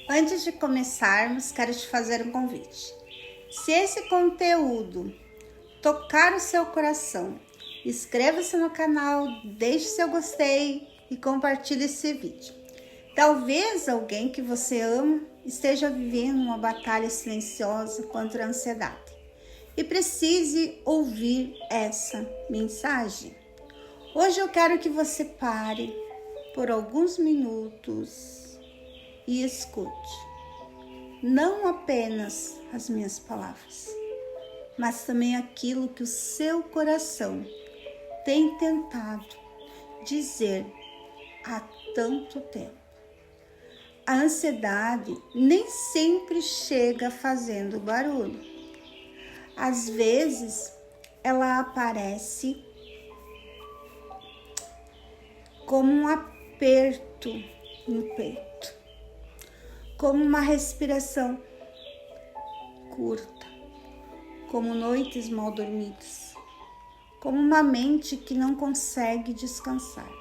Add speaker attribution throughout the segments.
Speaker 1: Antes de começarmos, quero te fazer um convite. Se esse conteúdo tocar o seu coração, inscreva-se no canal, deixe seu gostei e compartilhe esse vídeo. Talvez alguém que você ama esteja vivendo uma batalha silenciosa contra a ansiedade e precise ouvir essa mensagem. Hoje eu quero que você pare por alguns minutos e escute, não apenas as minhas palavras, mas também aquilo que o seu coração tem tentado dizer há tanto tempo. A ansiedade nem sempre chega fazendo barulho. Às vezes, ela aparece como um aperto no peito, como uma respiração curta, como noites mal dormidas, como uma mente que não consegue descansar,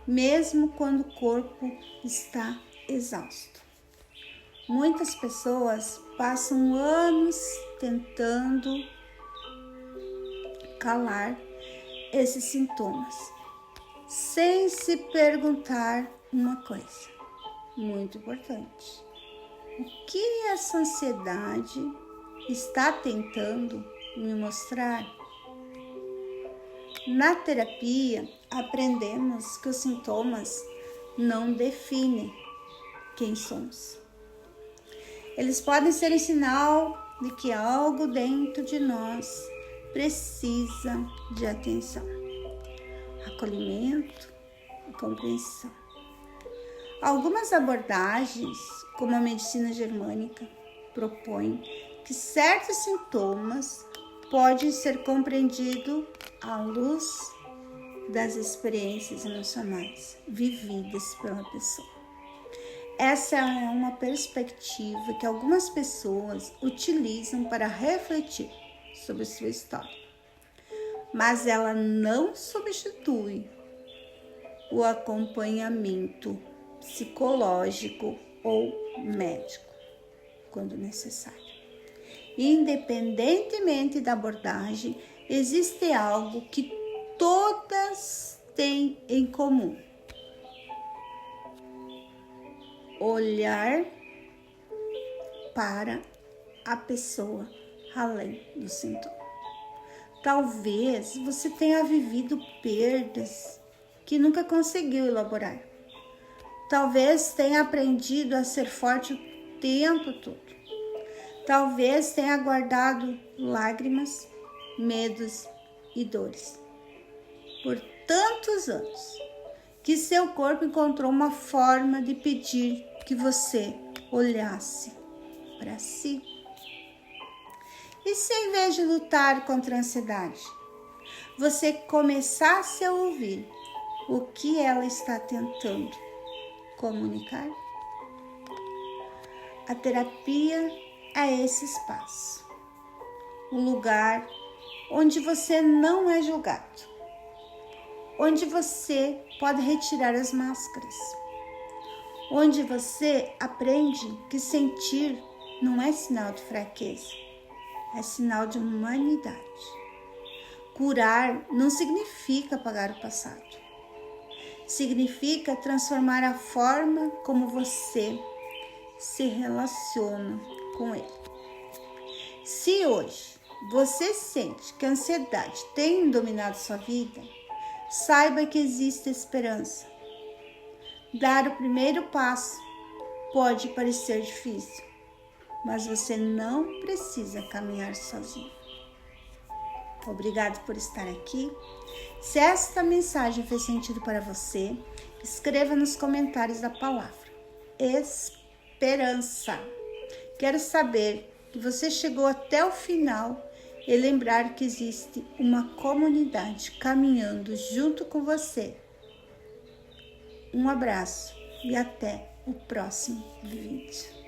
Speaker 1: mesmo quando o corpo está exausto. Muitas pessoas passam anos tentando calar esses sintomas, sem se perguntar uma coisa muito importante: o que essa ansiedade está tentando me mostrar? Na terapia, aprendemos que os sintomas não definem quem somos. Eles podem ser um sinal de que algo dentro de nós precisa de atenção, acolhimento e compreensão. Algumas abordagens, como a medicina germânica, propõem que certos sintomas podem ser compreendidos à luz das experiências emocionais vividas pela pessoa. Essa é uma perspectiva que algumas pessoas utilizam para refletir sobre sua história, mas ela não substitui o acompanhamento psicológico ou médico, quando necessário. Independentemente da abordagem, existe algo que todas têm em comum: olhar para a pessoa além do sintoma. Talvez você tenha vivido perdas que nunca conseguiu elaborar. Talvez tenha aprendido a ser forte o tempo todo. Talvez tenha guardado lágrimas, medos e dores por tantos anos que seu corpo encontrou uma forma de pedir que você olhasse para si. E se em vez de lutar contra a ansiedade, você começasse a ouvir o que ela está tentando comunicar? A terapia é esse espaço, um lugar onde você não é julgado, onde você pode retirar as máscaras, onde você aprende que sentir não é sinal de fraqueza, é sinal de humanidade. Curar não significa apagar o passado. Significa transformar a forma como você se relaciona com ele. Se hoje você sente que a ansiedade tem dominado sua vida, saiba que existe esperança. Dar o primeiro passo pode parecer difícil, mas você não precisa caminhar sozinho. Obrigado por estar aqui. Se esta mensagem fez sentido para você, escreva nos comentários da palavra esperança. Quero saber que você chegou até o final e lembrar que existe uma comunidade caminhando junto com você. Um abraço e até o próximo vídeo.